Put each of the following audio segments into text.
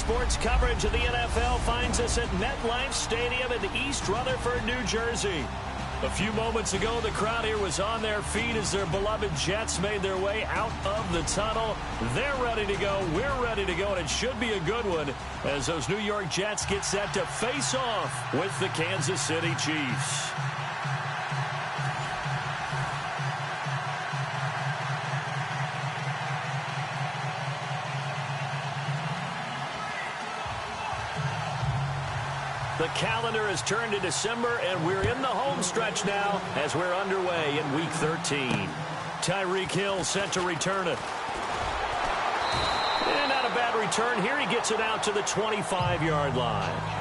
sports coverage of the NFL finds us at MetLife Stadium in East Rutherford, New Jersey. A few moments ago, the crowd here was on their feet as their beloved Jets made their way out of the tunnel. They're ready to go. We're ready to go, and it should be a good one as those New York Jets get set to face off with the Kansas City Chiefs. The calendar has turned to December, and we're in the home stretch now as we're underway in Week 13. Tyreek Hill set to return it. And not a bad return here. He gets it out to the 25-yard line.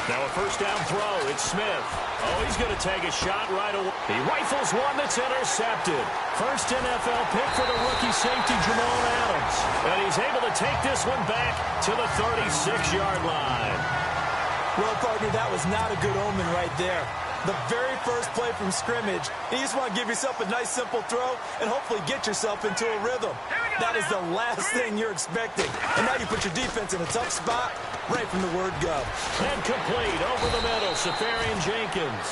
Now a first down throw. It's Smith. Oh, he's going to take a shot right away. He rifles one that's intercepted. First NFL pick for the rookie safety, Jamal Adams. And he's able to take this one back to the 36-yard line. Well, partner, that was not a good omen right there. The very first play from scrimmage, you just want to give yourself a nice, simple throw and hopefully get yourself into a rhythm. That is the last thing you're expecting. And now you put your defense in a tough spot right from the word go. And complete over the middle, Safarian Jenkins.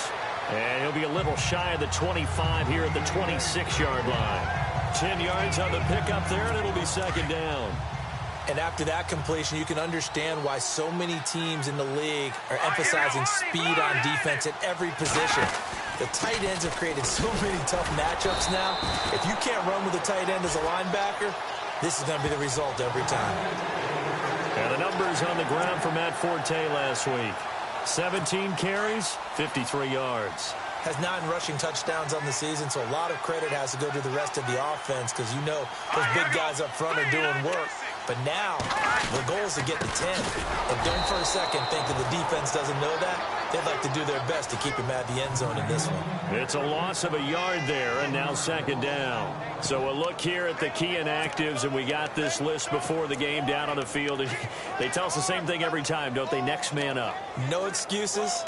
And he'll be a little shy of the 25 here at the 26-yard line. 10 yards on the pickup there, and it'll be second down. And after that completion, you can understand why so many teams in the league are emphasizing speed on defense at every position. The tight ends have created so many tough matchups now. If you can't run with a tight end as a linebacker, this is going to be the result every time. And the numbers on the ground for Matt Forte last week. 17 carries, 53 yards. Has 9 rushing touchdowns on the season, so a lot of credit has to go to the rest of the offense because you know those big guys up front are doing work. But now, the goal is to get to 10. And don't for a second think that the defense doesn't know that. They'd like to do their best to keep him out of the end zone in this one. It's a loss of a yard there, and now second down. So a look here at the key inactives, and we got this list before the game down on the field. They tell us the same thing every time, don't they? Next man up. No excuses.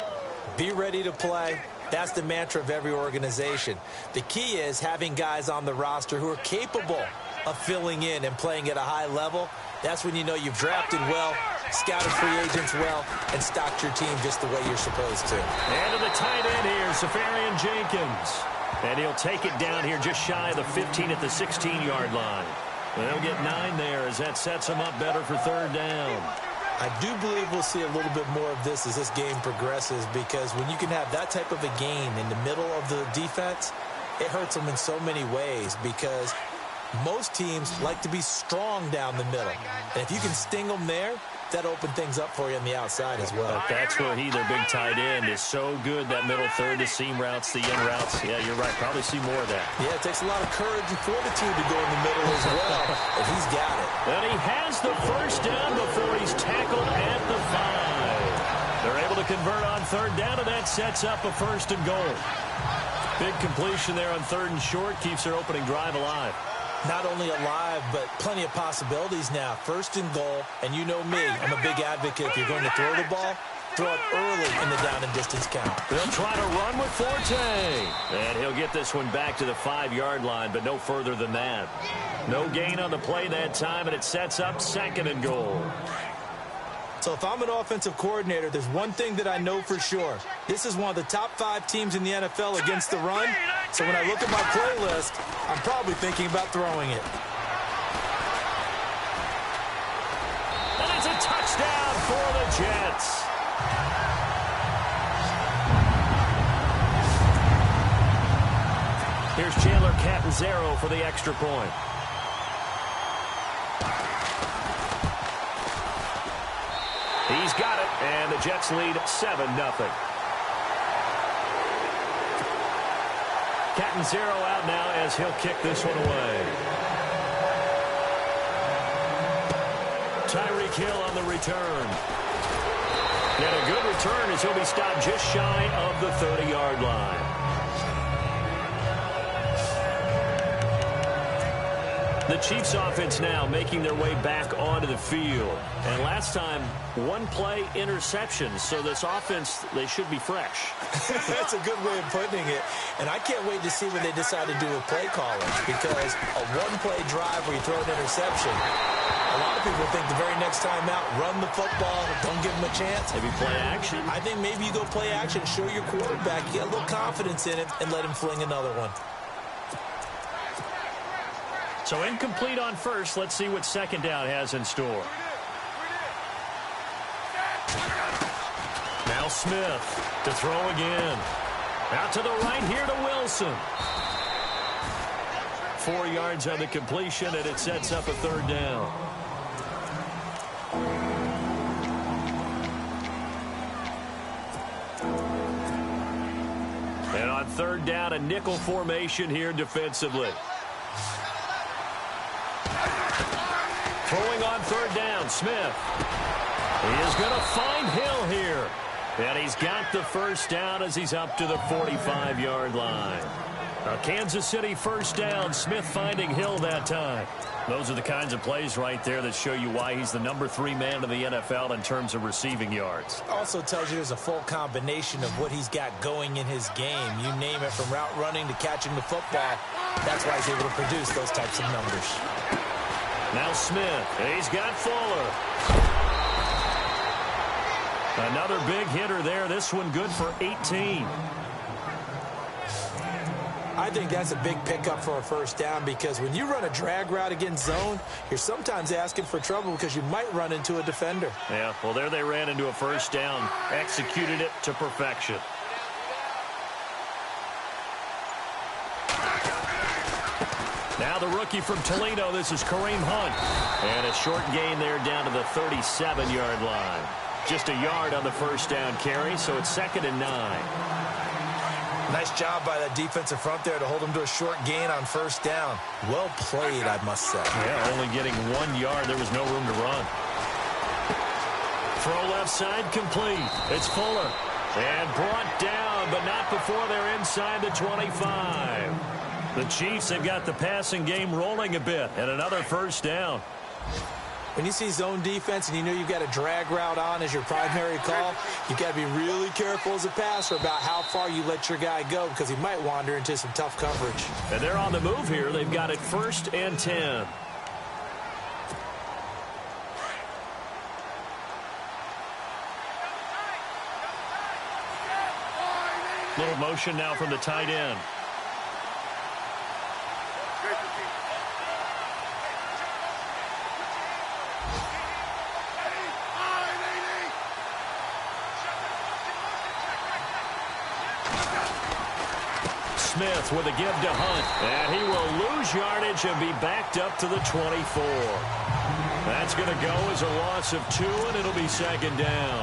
Be ready to play. That's the mantra of every organization. The key is having guys on the roster who are capable of filling in and playing at a high level. That's when you know you've drafted well, scouted free agents well, and stocked your team just the way you're supposed to. And to the tight end here, Safarian Jenkins. And he'll take it down here just shy of the 15 at the 16-yard line. They'll get 9 there as that sets them up better for third down. I do believe we'll see a little bit more of this as this game progresses, because when you can have that type of a gain in the middle of the defense, it hurts them in so many ways, because most teams like to be strong down the middle. And if you can sting them there, that opens things up for you on the outside as well. But that's where their big tight end, is so good, that middle third, the seam routes, the in routes. Yeah, you're right. Probably see more of that. Yeah, it takes a lot of courage and fortitude to go in the middle as well, and he's got it. And he has the first down before he's tackled at the 5. They're able to convert on third down, and that sets up a 1st and goal. Big completion there on 3rd and short, keeps their opening drive alive. Not only alive, but plenty of possibilities now. 1st and goal, and you know me, I'm a big advocate. If you're going to throw the ball, throw it early in the down and distance count. They'll try to run with Forte. And he'll get this one back to the 5-yard line, but no further than that. No gain on the play that time, and it sets up 2nd and goal. So if I'm an offensive coordinator, there's one thing that I know for sure. This is one of the top 5 teams in the NFL against the run. So when I look at my playlist, I'm probably thinking about throwing it. And it's a touchdown for the Jets. Here's Chandler Catanzaro for the extra point. He's got it, and the Jets lead 7-0. Catanzaro out now as he'll kick this one away. Tyreek Hill on the return. And a good return as he'll be stopped just shy of the 30-yard line. The Chiefs offense now making their way back onto the field. And last time, 1 play interception. So this offense, they should be fresh. That's a good way of putting it. And I can't wait to see what they decide to do with play calling. Because a 1-play drive where you throw an interception, a lot of people think the very next time out, run the football, don't give them a chance. Maybe play action. I think maybe you go play action, show your quarterback, you get a little confidence in him, and let him fling another one. So incomplete on first. Let's see what 2nd down has in store. Now Smith to throw again. Out to the right here to Wilson. 4 yards on the completion, and it sets up a 3rd down. And on 3rd down, a nickel formation here defensively. Throwing on 3rd down, Smith. He is going to find Hill here. And he's got the first down as he's up to the 45-yard line. A Kansas City first down, Smith finding Hill that time. Those are the kinds of plays right there that show you why he's the number 3 man in the NFL in terms of receiving yards. Also tells you there's a full combination of what he's got going in his game. You name it, from route running to catching the football. That's why he's able to produce those types of numbers. Now Smith, he's got Fuller. Another big hitter there. This one good for 18. I think that's a big pickup for a first down, because when you run a drag route against zone, you're sometimes asking for trouble because you might run into a defender. Yeah, well, there they ran into a first down. Executed it to perfection. Now the rookie from Toledo, this is Kareem Hunt. And a short gain there down to the 37-yard line. Just a yard on the first down carry, so it's 2nd and 9. Nice job by that defensive front there to hold him to a short gain on first down. Well played, I must say. Yeah, only getting 1 yard. There was no room to run. Throw left side complete. It's Fuller. And brought down, but not before they're inside the 25. The Chiefs have got the passing game rolling a bit, and another first down. When you see zone defense and you know you've got a drag route on as your primary call, you've got to be really careful as a passer about how far you let your guy go, because he might wander into some tough coverage. And they're on the move here. They've got it 1st and 10. Little motion now from the tight end. Smith with a give to Hunt. And he will lose yardage and be backed up to the 24. That's going to go as a loss of 2, and it'll be second down.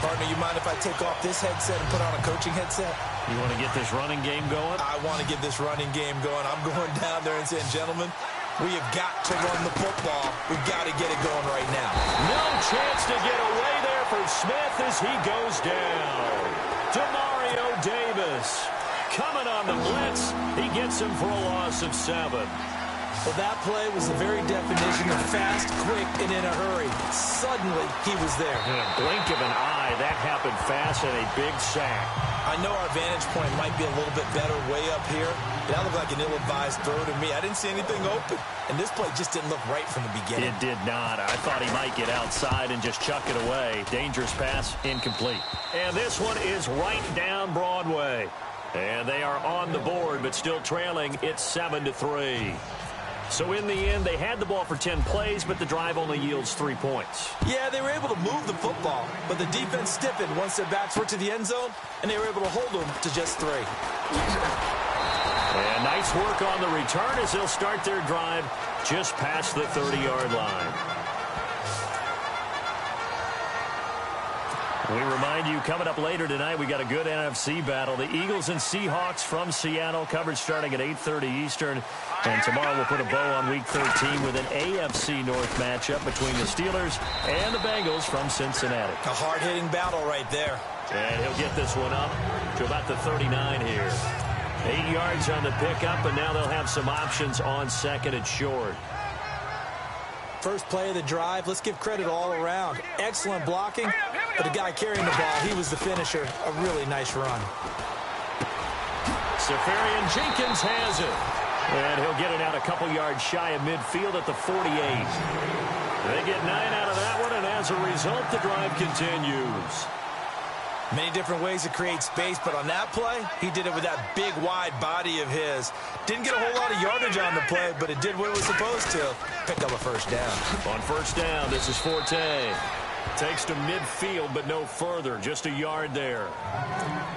Partner, you mind if I take off this headset and put on a coaching headset? You want to get this running game going? I want to get this running game going. I'm going down there and saying, gentlemen, we have got to run the football. We've got to get it going right now. No chance to get away there for Smith as he goes down. Demario Davis coming on the blitz. He gets him for a loss of 7. Well, that play was the very definition of fast, quick, and in a hurry. Suddenly, he was there. In a blink of an eye, that happened fast and a big sack. I know our vantage point might be a little bit better way up here. That looked like an ill-advised throw to me. I didn't see anything open. And this play just didn't look right from the beginning. It did not. I thought he might get outside and just chuck it away. Dangerous pass, incomplete. And this one is right down Broadway. And they are on the board, but still trailing. It's 7-3. So in the end, they had the ball for 10 plays, but the drive only yields 3 points. Yeah, they were able to move the football, but the defense stiffened once their backs were to the end zone, and they were able to hold them to just 3. And nice work on the return as they'll start their drive just past the 30-yard line. We remind you, coming up later tonight, we got a good NFC battle. The Eagles and Seahawks from Seattle, coverage starting at 8:30 Eastern. And tomorrow we'll put a bow on Week 13 with an AFC North matchup between the Steelers and the Bengals from Cincinnati. A hard-hitting battle right there. And he'll get this one up to about the 39 here. 8 yards on the pickup, and now they'll have some options on second and short. First play of the drive, let's give credit all around. Excellent blocking, but the guy carrying the ball, he was the finisher. A really nice run. Safarian Jenkins has it. And he'll get it out a couple yards shy of midfield at the 48. They get 9 out of that one, and as a result, the drive continues. Many different ways to create space, but on that play, he did it with that big, wide body of his. Didn't get a whole lot of yardage on the play, but it did what it was supposed to. Pick up a first down. On first down, this is Forte. Takes to midfield, but no further. Just a yard there.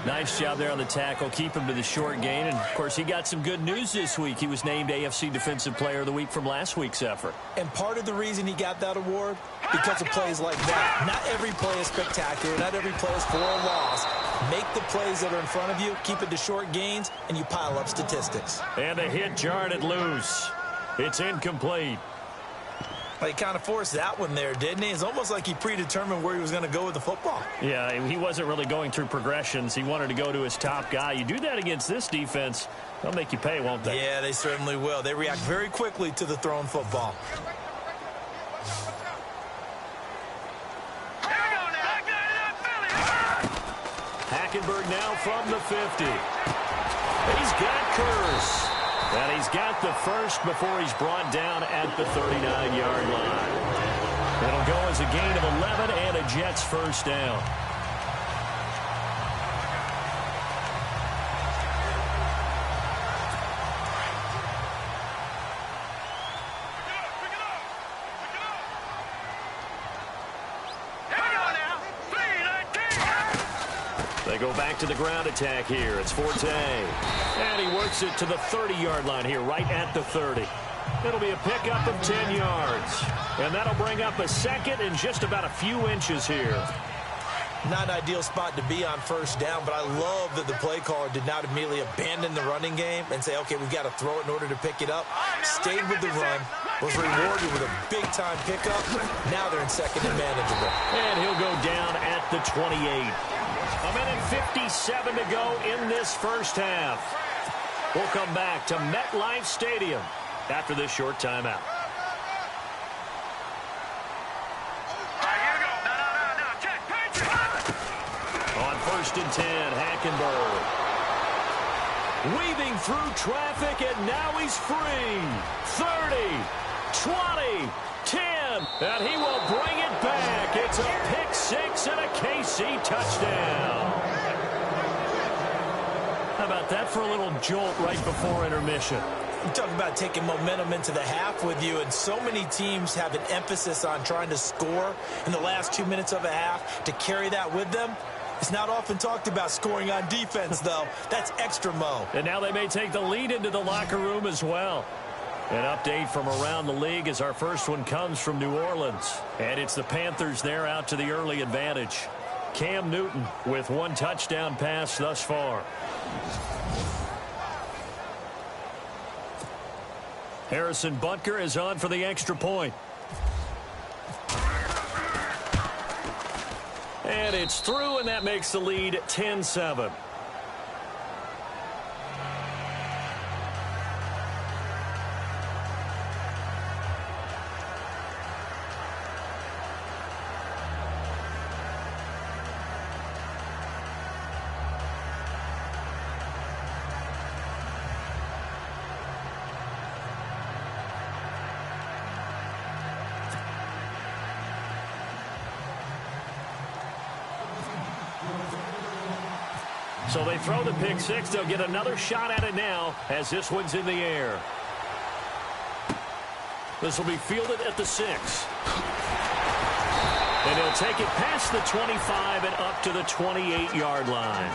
Nice job there on the tackle. Keep him to the short gain. And, of course, he got some good news this week. He was named AFC Defensive Player of the Week from last week's effort. And part of the reason he got that award, because of plays like that. Not every play is spectacular. Not every play is for a loss. Make the plays that are in front of you, keep it to short gains, and you pile up statistics. And a hit jarred loose. It's incomplete. Well, he kind of forced that one there, didn't he? It's almost like he predetermined where he was going to go with the football. Yeah, he wasn't really going through progressions. He wanted to go to his top guy. You do that against this defense, they'll make you pay, won't they? Yeah, they certainly will. They react very quickly to the thrown football. Hackenberg now from the 50. He's got Curse. And he's got the first before he's brought down at the 39-yard line. It'll go as a gain of 11 and a Jets first down. They go back to the ground attack here. It's Forte. And he works it to the 30-yard line here, right at the 30. It'll be a pickup of 10 yards. And that'll bring up a second and just about a few inches here. Not an ideal spot to be on first down, but I love that the play caller did not immediately abandon the running game and say, okay, we've got to throw it in order to pick it up. Stayed with the run, was rewarded with a big-time pickup. Now they're in second and manageable. And he'll go down at the 28. A minute 57 to go in this first half. We'll come back to MetLife Stadium after this short timeout. On first and 10, Hackenberg. Weaving through traffic, and now he's free. 30, 20, 10, and he will bring it back. It's a pick six and a KC touchdown. How about that for a little jolt right before intermission? You talk about taking momentum into the half with you, and so many teams have an emphasis on trying to score in the last 2 minutes of a half. To carry that with them, It's not often talked about scoring on defense, though. That's extra mo. And now they may take the lead into the locker room as well. An update from around the league as our first one comes from New Orleans. And it's the Panthers there out to the early advantage. Cam Newton with 1 touchdown pass thus far. Harrison Butker is on for the extra point. And it's through, and that makes the lead 10-7. So they throw the pick six. They'll get another shot at it now as this one's in the air. This will be fielded at the 6. And he'll take it past the 25 and up to the 28-yard line.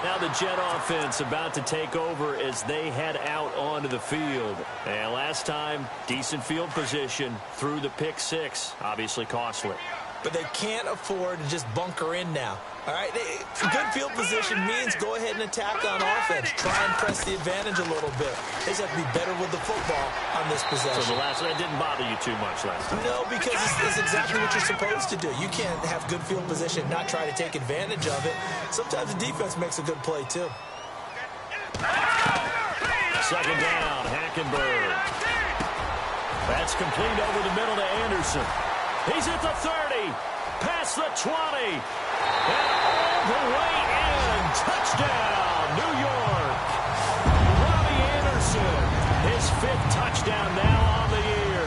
Now the Jet offense about to take over as they head out onto the field. And last time, decent field position through the pick six. Obviously costly. But they can't afford to just bunker in now. All right, good field position means go ahead and attack on offense. Try and press the advantage a little bit. They just have to be better with the football on this possession. So that didn't bother you too much last time? No, because it's exactly what you're supposed to do. You can't have good field position, not try to take advantage of it. Sometimes the defense makes a good play, too. Second down, Hackenberg. That's complete over the middle to Anderson. He's at the 30, past the 20, and all the way in. Touchdown, New York. Robbie Anderson, his 5th touchdown now on the year.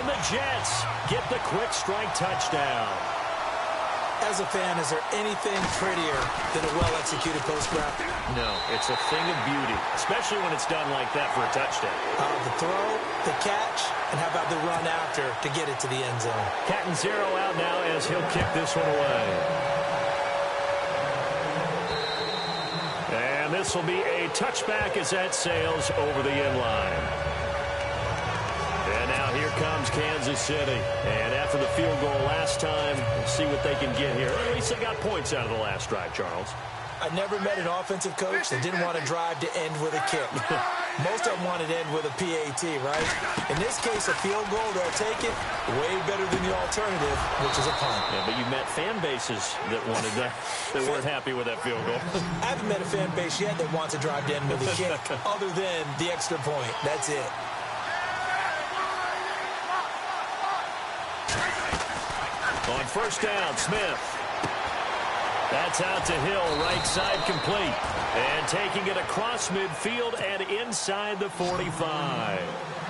And the Jets get the quick strike touchdown. As a fan, is there anything prettier than a well-executed post route? No, it's a thing of beauty, especially when it's done like that for a touchdown. The throw, the catch, and how about the run after to get it to the end zone? Cat and zero out now as he'll kick this one away. And this will be a touchback as that sails over the end line. And now here comes Kansas City. And after the field goal last time, we'll see what they can get here. At least they got points out of the last drive, Charles. I never met an offensive coach that didn't want to drive to end with a kick. Most of them wanted to end with a PAT, right? In this case, a field goal, they'll take it way better than the alternative, which is a punt. Yeah, but you met fan bases that wanted that, that weren't happy with that field goal. I haven't met a fan base yet that wants to drive to end with a kick other than the extra point. That's it. On first down, Smith. That's out to Hill, right side complete. And taking it across midfield and inside the 45.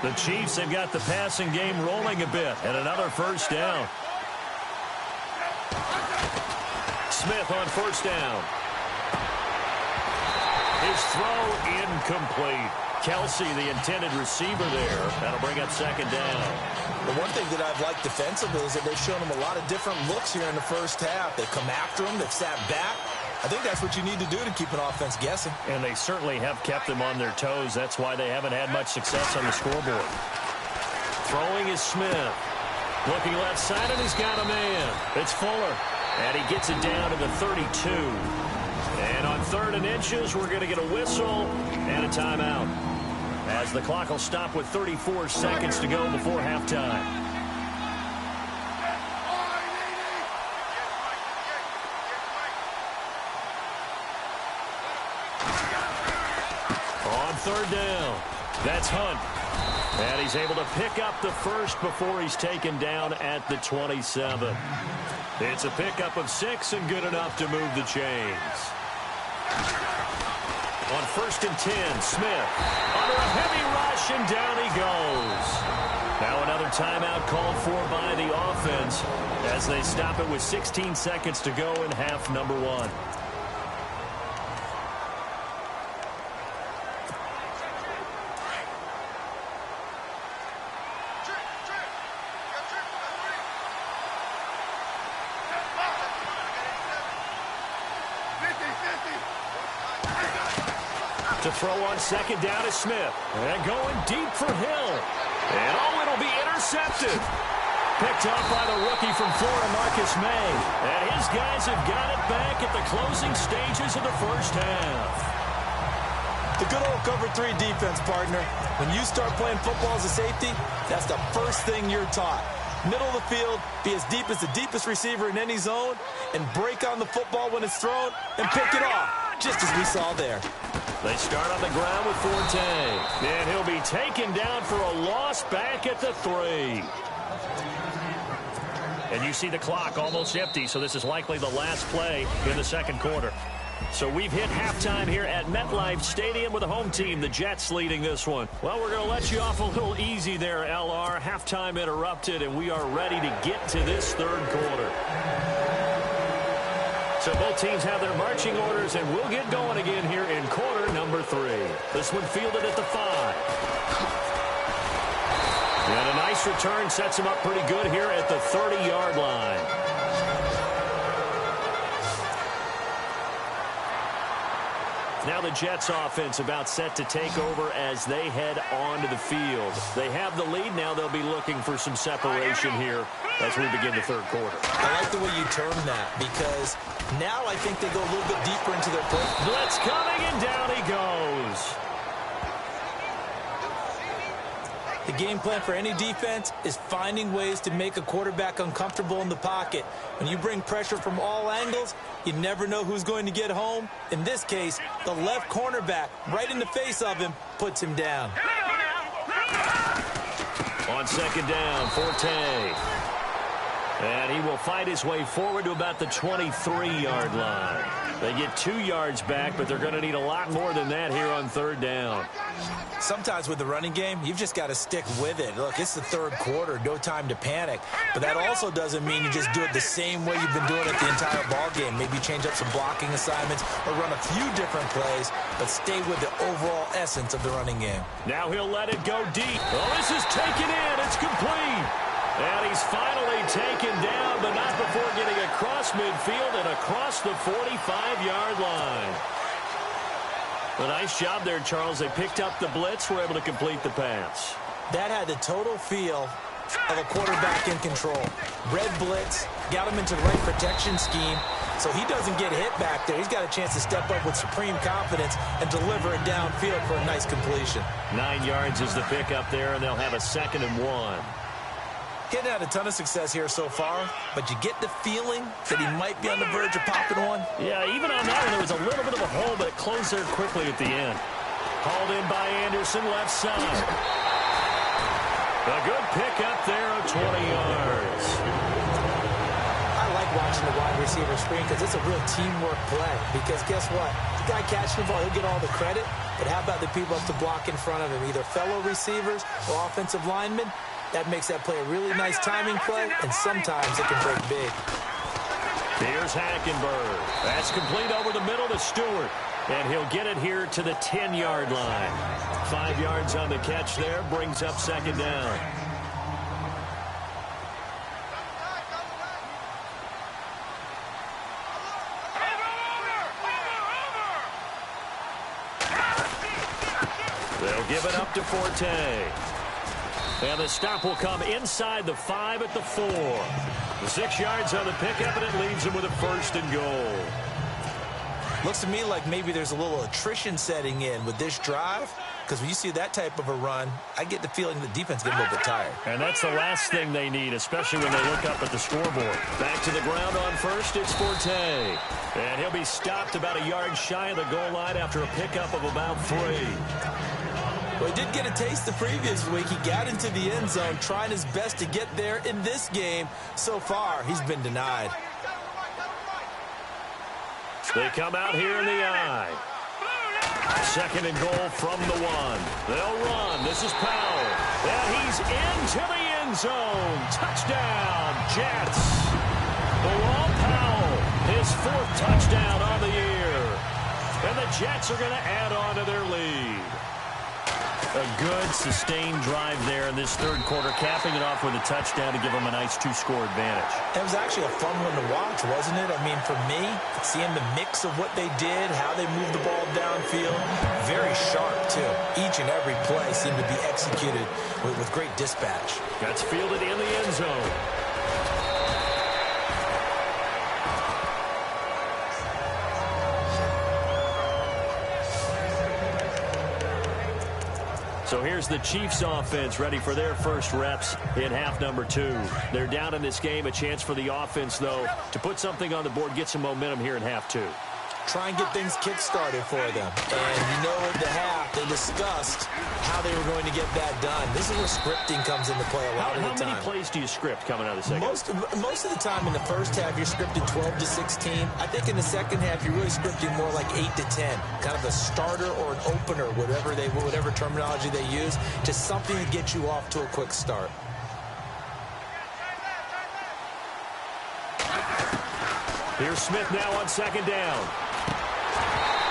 The Chiefs have got the passing game rolling a bit. And another first down. Smith on first down. His throw incomplete. Kelsey, the intended receiver there. That'll bring up second down. The one thing that I've liked defensively is that they've shown them a lot of different looks here in the first half. They come after them. They've sat back. I think that's what you need to do to keep an offense guessing. And they certainly have kept them on their toes. That's why they haven't had much success on the scoreboard. Throwing is Smith. Looking left side, and he's got a man. It's Fuller. And he gets it down to the 32. And on 3rd and inches, we're going to get a whistle and a timeout, as the clock will stop with 34 seconds to go before halftime. On 3rd down, that's Hunt. And he's able to pick up the first before he's taken down at the 27. It's a pickup of 6 and good enough to move the chains. On 1st and 10, Smith under a heavy rush, and down he goes. Now another timeout called for by the offense as they stop it with 16 seconds to go in half number 1. To throw on second down is Smith. And going deep for Hill. And it'll be intercepted. Picked off by the rookie from Florida, Marcus May. And his guys have got it back at the closing stages of the first half. The good old cover 3 defense, partner. When you start playing football as a safety, that's the first thing you're taught. Middle of the field, be as deep as the deepest receiver in any zone, and break on the football when it's thrown, and pick it off, just as we saw there. They start on the ground with Forte. And he'll be taken down for a loss back at the 3. And you see the clock almost empty, so this is likely the last play in the second quarter. So we've hit halftime here at MetLife Stadium with the home team, the Jets, leading this one. Well, we're going to let you off a little easy there, LR. Halftime interrupted, and we are ready to get to this third quarter. So both teams have their marching orders, and we'll get going again here in quarter number 3. This one fielded at the 5. And a nice return sets him up pretty good here at the 30-yard line. Now the Jets offense about set to take over as they head onto the field. They have the lead. Now they'll be looking for some separation here as we begin the third quarter. I like the way you term that because now I think they go a little bit deeper into their play. Blitz coming, and down he goes. The game plan for any defense is finding ways to make a quarterback uncomfortable in the pocket. When you bring pressure from all angles, you never know who's going to get home. In this case, the left cornerback, right in the face of him, puts him down. On second down, Forte. And he will fight his way forward to about the 23-yard line. They get 2 yards back, but they're going to need a lot more than that here on third down. Sometimes with the running game, you've just got to stick with it. Look, it's the third quarter, no time to panic. But that also doesn't mean you just do it the same way you've been doing it the entire ball game. Maybe change up some blocking assignments or run a few different plays, but stay with the overall essence of the running game. Now he'll let it go deep. Oh, this is taken in. It's complete. And he's finally taken down, but not before getting across midfield and across the 45-yard line. A nice job there, Charles. They picked up the blitz, were able to complete the pass. That had the total feel of a quarterback in control. Red blitz, got him into the right protection scheme, so he doesn't get hit back there. He's got a chance to step up with supreme confidence and deliver it downfield for a nice completion. 9 yards is the pickup there, and they'll have a 2nd and 1. Getting had a ton of success here so far, but you get the feeling that he might be on the verge of popping one. Yeah, even on that one, there was a little bit of a hole, but it closed there quickly at the end. Hauled in by Anderson, left side. A good pickup there of 20 yards. I like watching the wide receiver screen because it's a real teamwork play. Because guess what? The guy catching the ball, he'll get all the credit, but how about the people up to block in front of him, either fellow receivers or offensive linemen? That makes that play a really nice timing play, and sometimes it can break big. Here's Hackenberg. That's complete over the middle to Stewart. And he'll get it here to the 10-yard line. 5 yards on the catch there, brings up 2nd down. They'll give it up to Forte. And the stop will come inside the 5 at the 4. 6 yards on the pickup, and it leaves him with a 1st and goal. Looks to me like maybe there's a little attrition setting in with this drive, because when you see that type of a run, I get the feeling the defense gets a little bit tired. And that's the last thing they need, especially when they look up at the scoreboard. Back to the ground on first, it's Forte. And he'll be stopped about a yard shy of the goal line after a pickup of about 3. Well, he did get a taste the previous week. He got into the end zone, trying his best to get there in this game. So far, he's been denied. They come out here in the eye. 2nd and goal from the 1. They'll run. This is Powell. And he's into the end zone. Touchdown, Jets. Bilal Powell, his 4th touchdown on the year. And the Jets are going to add on to their lead. A good, sustained drive there in this third quarter, capping it off with a touchdown to give them a nice 2-score advantage. It was actually a fun one to watch, wasn't it? I mean, for me, seeing the mix of what they did, how they moved the ball downfield, very sharp, too. Each and every play seemed to be executed with great dispatch. That's fielded in the end zone. So here's the Chiefs offense ready for their first reps in half number 2. They're down in this game. A chance for the offense, though, to put something on the board, get some momentum here in half 2. Try and get things kick-started for them. And you know at the half, they discussed how they were going to get that done. This is where scripting comes into play a lot of the time. How many plays do you script coming out of the second? Most of the time in the first half, you're scripting 12 to 16. I think in the second half, you're really scripting more like 8 to 10. Kind of a starter or an opener, whatever terminology they use, just something to get you off to a quick start. Here's Smith now on second down.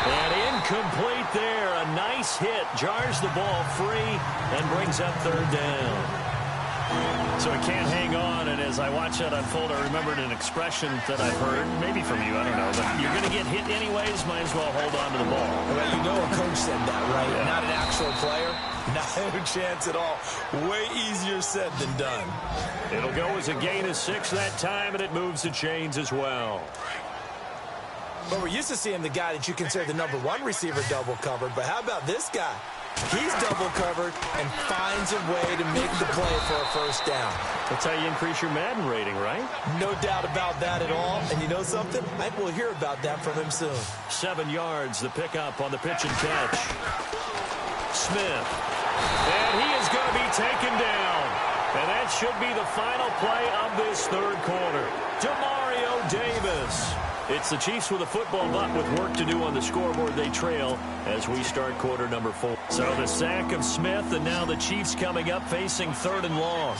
And incomplete there. A nice hit. Jars the ball free and brings up third down. So it can't hang on. And as I watch that unfold, I remembered an expression that I've heard, maybe from you, I don't know. But you're going to get hit anyways, might as well hold on to the ball. Well, you know a coach said that, right? Yeah. Not an actual player. Not a chance at all. Way easier said than done. It'll go as a gain of 6 that time, and it moves the chains as well. But we're used to seeing the guy that you consider the number 1 receiver double covered. But how about this guy? He's double covered and finds a way to make the play for a first down. That's how you increase your Madden rating, right? No doubt about that at all. And you know something? I think we'll hear about that from him soon. 7 yards, the pickup on the pitch and catch. Smith. And he is going to be taken down. And that should be the final play of this third quarter. Demario Davis. It's the Chiefs with a football, but with work to do on the scoreboard. They trail as we start quarter number 4. So the sack of Smith, and now the Chiefs coming up facing third and long.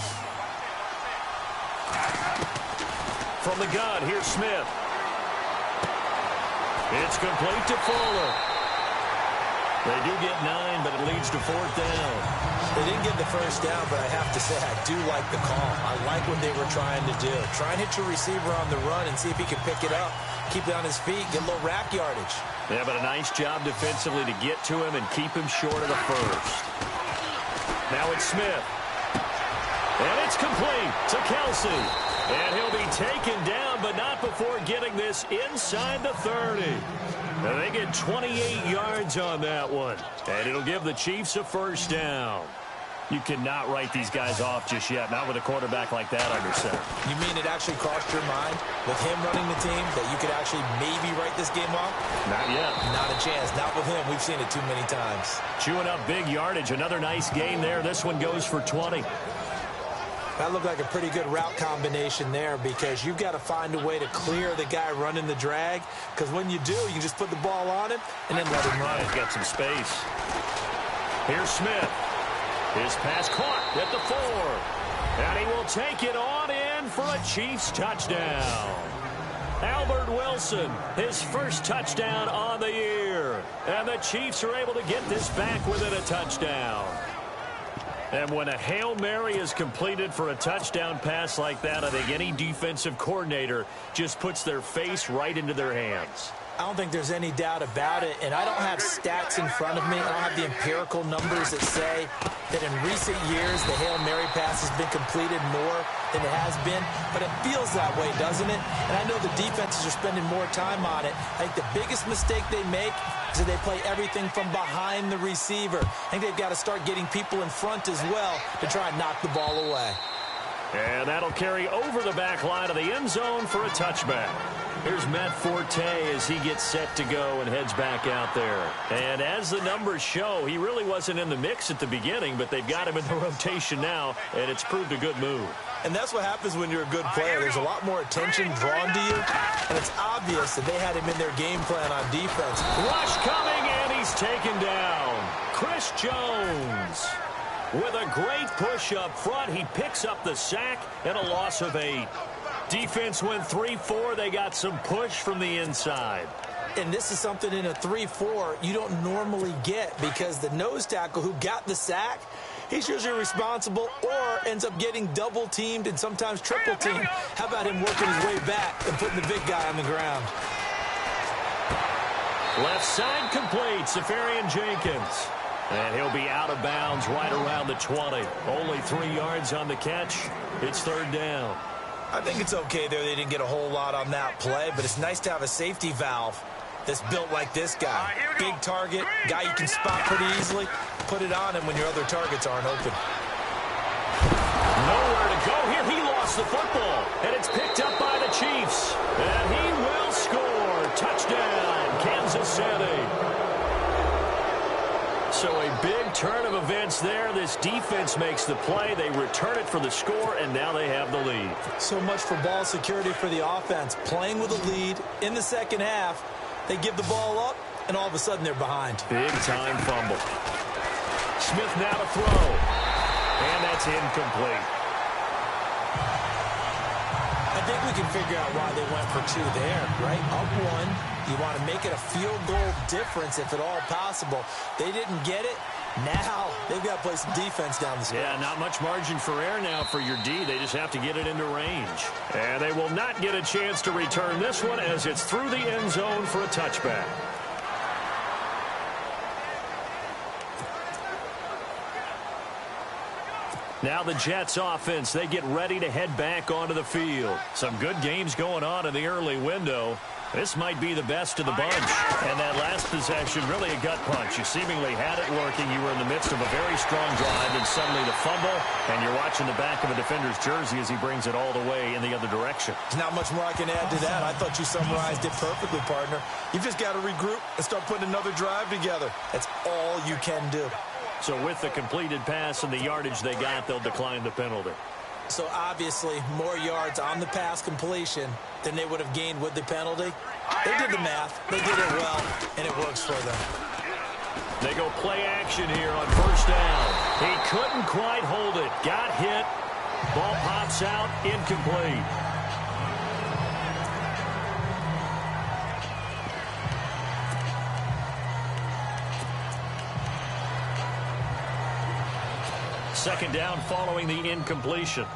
From the gun, here's Smith. It's complete to Fuller. They do get 9, but it leads to fourth down. They didn't get the first down, but I have to say I do like the call. I like what they were trying to do. Try and hit your receiver on the run and see if he can pick it up. Keep it on his feet, get a little rack yardage. Yeah, but a nice job defensively to get to him and keep him short of the first. Now it's Smith. And it's complete to Kelsey. And he'll be taken down, but not before getting this inside the 30. And they get 28 yards on that one. And it'll give the Chiefs a first down. You cannot write these guys off just yet, not with a quarterback like that under center. You mean it actually crossed your mind with him running the team that you could actually maybe write this game off? Not yet. Not a chance. Not with him. We've seen it too many times. Chewing up big yardage. Another nice gain there. This one goes for 20. That looked like a pretty good route combination there because you've got to find a way to clear the guy running the drag, because when you do, you just put the ball on him and then let him run. He's got some space. Here's Smith. His pass caught at the 4. And he will take it on in for a Chiefs touchdown. Albert Wilson, his first touchdown on the year. And the Chiefs are able to get this back within a touchdown. And when a Hail Mary is completed for a touchdown pass like that, I think any defensive coordinator just puts their face right into their hands. I don't think there's any doubt about it, and I don't have stats in front of me. I don't have the empirical numbers that say that in recent years the Hail Mary pass has been completed more than it has been, but it feels that way, doesn't it? And I know the defenses are spending more time on it. I think the biggest mistake they make is that they play everything from behind the receiver. I think they've got to start getting people in front as well to try and knock the ball away. And that'll carry over the back line of the end zone for a touchback. Here's Matt Forte as he gets set to go and heads back out there. And as the numbers show, he really wasn't in the mix at the beginning, but they've got him in the rotation now, and it's proved a good move. And that's what happens when you're a good player. There's a lot more attention drawn to you, and it's obvious that they had him in their game plan on defense. Rush coming, and he's taken down. Chris Jones with a great push up front. He picks up the sack and a loss of 8. Defense went 3-4. They got some push from the inside. And this is something in a 3-4 you don't normally get because the nose tackle who got the sack, he's usually responsible or ends up getting double-teamed and sometimes triple-teamed. How about him working his way back and putting the big guy on the ground? Left side complete, Safarian Jenkins. And he'll be out of bounds right around the 20. Only 3 yards on the catch. It's third down. I think it's okay there. They didn't get a whole lot on that play, but it's nice to have a safety valve that's built like this guy. Big target, guy you can spot pretty easily. Put it on him when your other targets aren't open. Nowhere to go here. He lost the football, and it's picked up by the Chiefs. And he will score. Touchdown, Kansas City. So a big turn of events there. This defense makes the play. They return it for the score, and now they have the lead. So much for ball security for the offense. Playing with a lead in the second half. They give the ball up, and all of a sudden they're behind. Big-time fumble. Smith now to throw. And that's incomplete. I think we can figure out why they went for 2 there, right? Up 1. You want to make it a field goal difference if at all possible. They didn't get it. Now they've got to play some defense down the stretch. Yeah, not much margin for error now for your D. They just have to get it into range. And they will not get a chance to return this one as it's through the end zone for a touchback. Now the Jets offense, they get ready to head back onto the field. Some good games going on in the early window. This might be the best of the bunch. And that last possession, really a gut punch. You seemingly had it working. You were in the midst of a very strong drive, and suddenly the fumble, and you're watching the back of a defender's jersey as he brings it all the way in the other direction. There's not much more I can add to that. I thought you summarized it perfectly, partner. You've just got to regroup and start putting another drive together. That's all you can do. So with the completed pass and the yardage they got, they'll decline the penalty. So obviously more yards on the pass completion than they would have gained with the penalty. They did the math. They did it well, and it works for them. They go play action here on first down. He couldn't quite hold it. Got hit. Ball pops out. Incomplete. Second down following the incompletion.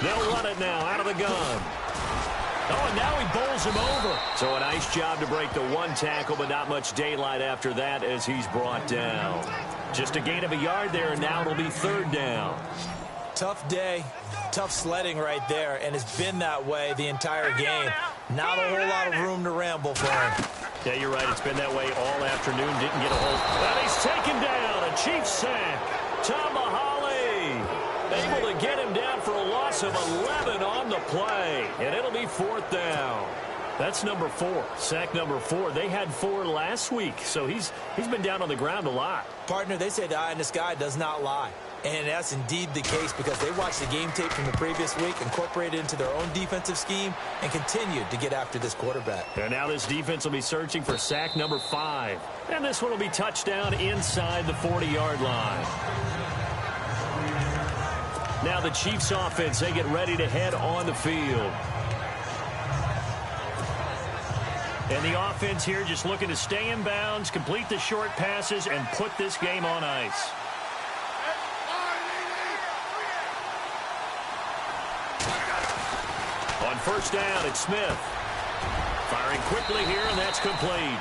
They'll run it now out of the gun. Oh, and now he bowls him over. So a nice job to break the one tackle, but not much daylight after that as he's brought down. Just a gain of a yard there, and now it'll be third down. Tough day, tough sledding right there, and it's been that way the entire game. Not a whole lot of room to ramble for him. Yeah, you're right. It's been that way all afternoon. Didn't get a hold. And he's taken down. A Chiefs sack. Tomahali able to get him down for a loss of 11 on the play. And it'll be fourth down. That's number 4. Sack number 4. They had 4 last week, so he's been down on the ground a lot. Partner, they say the eye in the sky does not lie. And that's indeed the case because they watched the game tape from the previous week, incorporated it into their own defensive scheme, and continued to get after this quarterback. And now this defense will be searching for sack number 5. And this one will be touchdown inside the 40-yard line. Now the Chiefs offense, they get ready to head on the field. And the offense here just looking to stay in bounds, complete the short passes, and put this game on ice. On first down, it's Smith. Firing quickly here, and that's complete.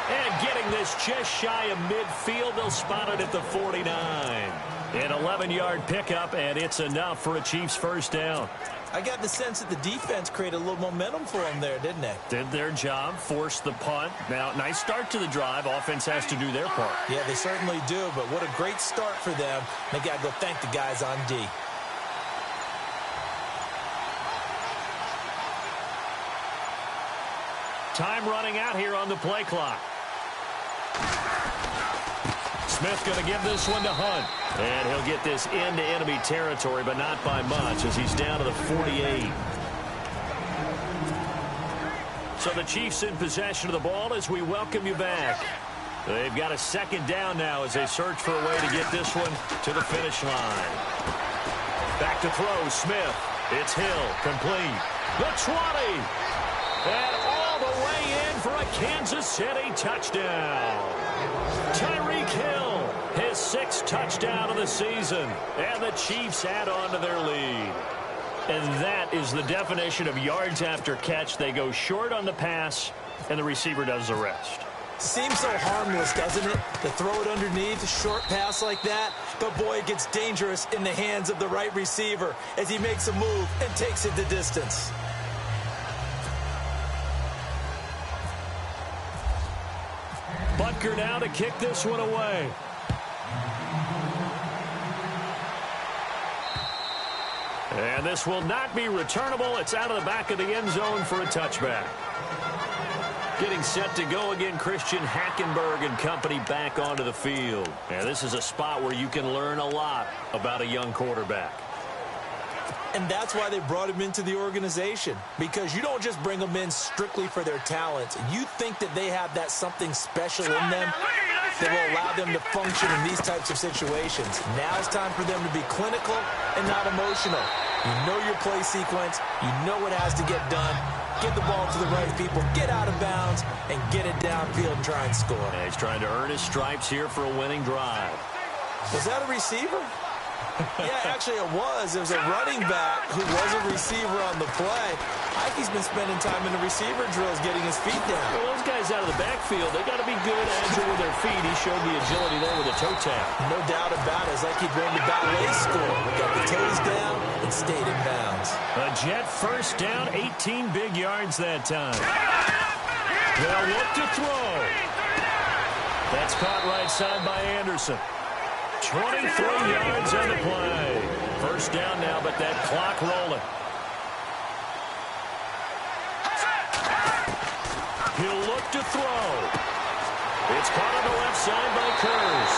And getting this just shy of midfield, they'll spot it at the 49. An 11-yard pickup, and it's enough for a Chiefs first down. I got the sense that the defense created a little momentum for them there, didn't they? Did their job, forced the punt. Now, nice start to the drive. Offense has to do their part. Yeah, they certainly do, but what a great start for them. They got to go thank the guys on D. Time running out here on the play clock. Smith going to give this one to Hunt. And he'll get this into enemy territory, but not by much as he's down to the 48. So the Chiefs in possession of the ball as we welcome you back. They've got a second down now as they search for a way to get this one to the finish line. Back to throw, Smith. It's Hill, complete. The 20. And all the way in for a Kansas City touchdown. Tyreek Hill, his 6th touchdown of the season. And the Chiefs add on to their lead. And that is the definition of yards after catch. They go short on the pass, and the receiver does the rest. Seems so harmless, doesn't it? To throw it underneath, a short pass like that. But, boy, it gets dangerous in the hands of the right receiver as he makes a move and takes it the distance. Butker now to kick this one away. And this will not be returnable. It's out of the back of the end zone for a touchback. Getting set to go again, Christian Hackenberg and company back onto the field. And this is a spot where you can learn a lot about a young quarterback. And that's why they brought him into the organization, because you don't just bring them in strictly for their talents. You think that they have that something special in them that will allow them to function in these types of situations. Now it's time for them to be clinical and not emotional. You know your play sequence. You know what has to get done. Get the ball to the right people, get out of bounds, and get it downfield and try and score. And he's trying to earn his stripes here for a winning drive. Was that a receiver? Yeah, actually it was. There was a running back who was a receiver on the play. I think he's been spending time in the receiver drills getting his feet down. Well, those guys out of the backfield, they got to be good, agile with their feet. He showed the agility there with a toe tap. No doubt about it. It's like he ran the ballet score. We got the toes down and stayed in bounds. A Jet first down, 18 big yards that time. They'll look to throw. That's caught right side by Anderson. 23 yards on the play. First down now, but that clock rolling. He'll look to throw. It's caught on the left side by Kurz.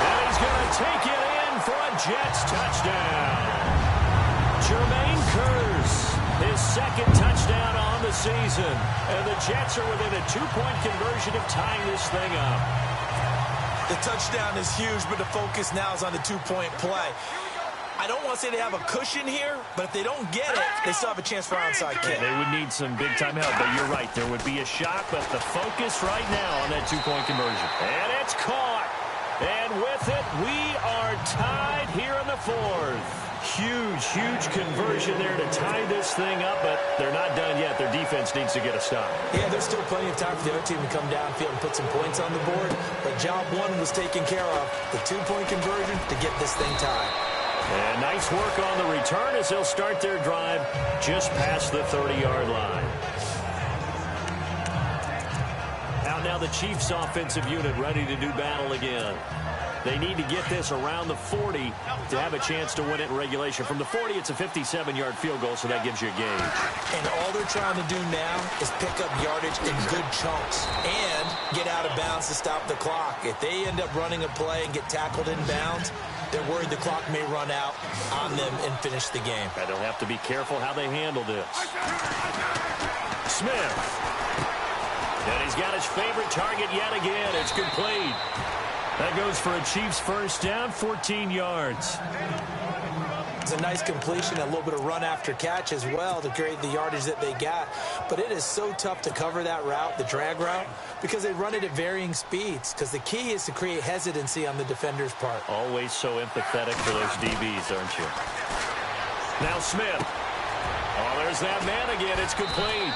And he's going to take it in for a Jets touchdown. Jermaine Kurz, his 2nd touchdown on the season. And the Jets are within a 2-point conversion of tying this thing up. The touchdown is huge, but the focus now is on the 2-point play. I don't want to say they have a cushion here, but if they don't get it, they still have a chance for onside kick. They would need some big-time help, but you're right. There would be a shot, but the focus right now on that 2-point conversion. And it's caught. And with it, we are tied here in the 4th. Huge, huge conversion there to tie this thing up, but they're not done yet. Their defense needs to get a stop. Yeah, there's still plenty of time for the other team to come downfield and put some points on the board, but job 1 was taken care of. The 2-point conversion to get this thing tied. And nice work on the return as they'll start their drive just past the 30-yard line. Out now the Chiefs offensive unit ready to do battle again. They need to get this around the 40 to have a chance to win it in regulation. From the 40, it's a 57-yard field goal, so that gives you a gauge. And all they're trying to do now is pick up yardage in good chunks and get out of bounds to stop the clock. If they end up running a play and get tackled in bounds, they're worried the clock may run out on them and finish the game. And they'll have to be careful how they handle this. Smith. And he's got his favorite target yet again. It's complete. That goes for a Chiefs first down, 14 yards. It's a nice completion, a little bit of run after catch as well to create the yardage that they got. But it is so tough to cover that route, the drag route, because they run it at varying speeds. Because the key is to create hesitancy on the defender's part. Always so empathetic for those DBs, aren't you? Now Smith. Oh, there's that man again. It's complete.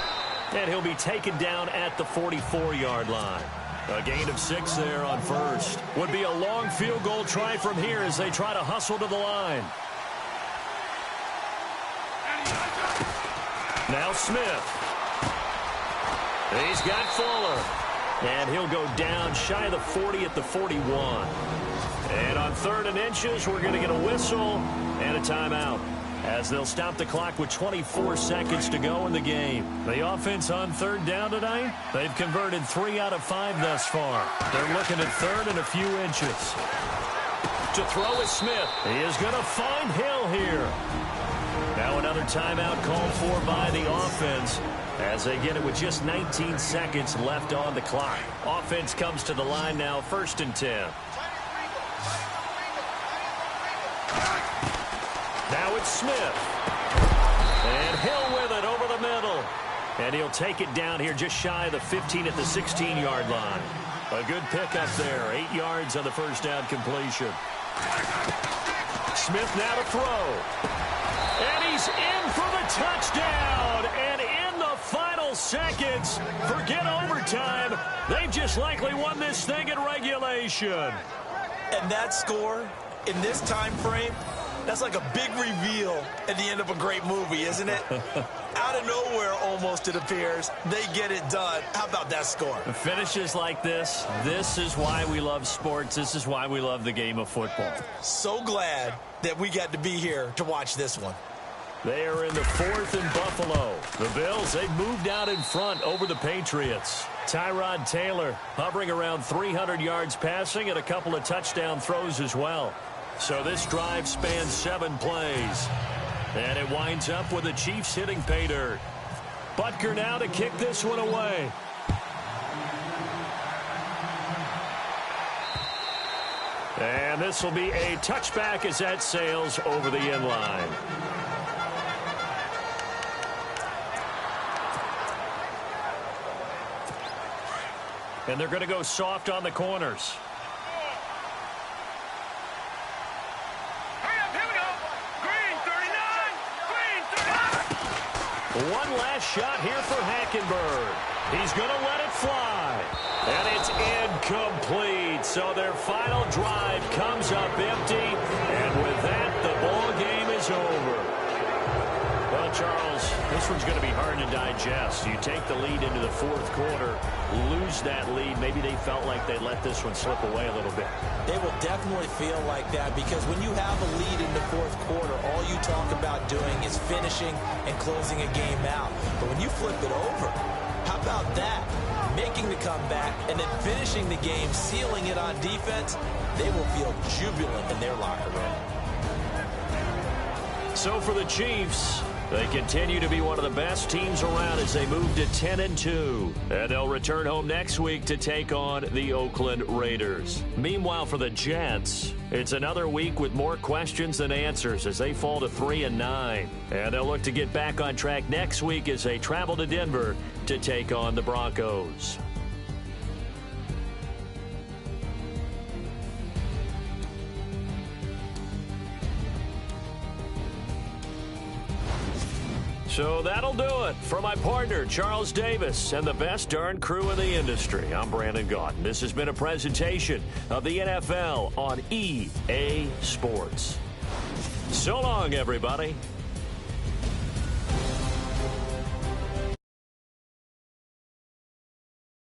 And he'll be taken down at the 44-yard line. A gain of 6 there on first. Would be a long field goal try from here as they try to hustle to the line. Now Smith. He's got Fuller. And he'll go down shy of the 40 at the 41. And on 3rd and inches, we're going to get a whistle and a timeout, as they'll stop the clock with 24 seconds to go in the game. The offense on 3rd down tonight, they've converted 3 out of 5 thus far. They're looking at 3rd and a few inches. to throw is Smith. He is going to find Hill here. Now another timeout called for by the offense as they get it with just 19 seconds left on the clock. Offense comes to the line now, 1st and 10. Now it's Smith. And Hill with it over the middle. And he'll take it down here just shy of the 15 at the 16-yard line. A good pickup there. 8 yards on the first down completion. Smith now to throw. And he's in for the touchdown. And in the final seconds, forget overtime. They've just likely won this thing in regulation. And that score in this time frame, that's like a big reveal at the end of a great movie, isn't it? Out of nowhere, almost, it appears, they get it done. How about that score? Finishes like this is why we love sports. This is why we love the game of football. So glad that we got to be here to watch this one. They are in the 4th and Buffalo. The Bills, they've moved out in front over the Patriots. Tyrod Taylor hovering around 300 yards passing and a couple of touchdown throws as well. So this drive spans 7 plays. And it winds up with the Chiefs hitting pay dirt. Butker now to kick this one away. And this will be a touchback as that sails over the end line. And they're going to go soft on the corners. One last shot here for Hackenberg. He's going to let it fly. And it's incomplete. So their final drive comes up empty. And with that, the ball game is over. Well, Charles, this one's going to be hard to digest. You take the lead into the 4th quarter, lose that lead. Maybe they felt like they let this one slip away a little bit. They will definitely feel like that because when you have a lead in the 4th quarter, all you talk about doing is finishing and closing a game out. But when you flip it over, how about that? Making the comeback and then finishing the game, sealing it on defense, they will feel jubilant in their locker room. So for the Chiefs, they continue to be one of the best teams around as they move to 10-2. And they'll return home next week to take on the Oakland Raiders. Meanwhile, for the Jets, it's another week with more questions than answers as they fall to 3-9. And they'll look to get back on track next week as they travel to Denver to take on the Broncos. So that'll do it. For my partner, Charles Davis, and the best darn crew in the industry, I'm Brandon Gaudin. This has been a presentation of the NFL on EA Sports. So long, everybody.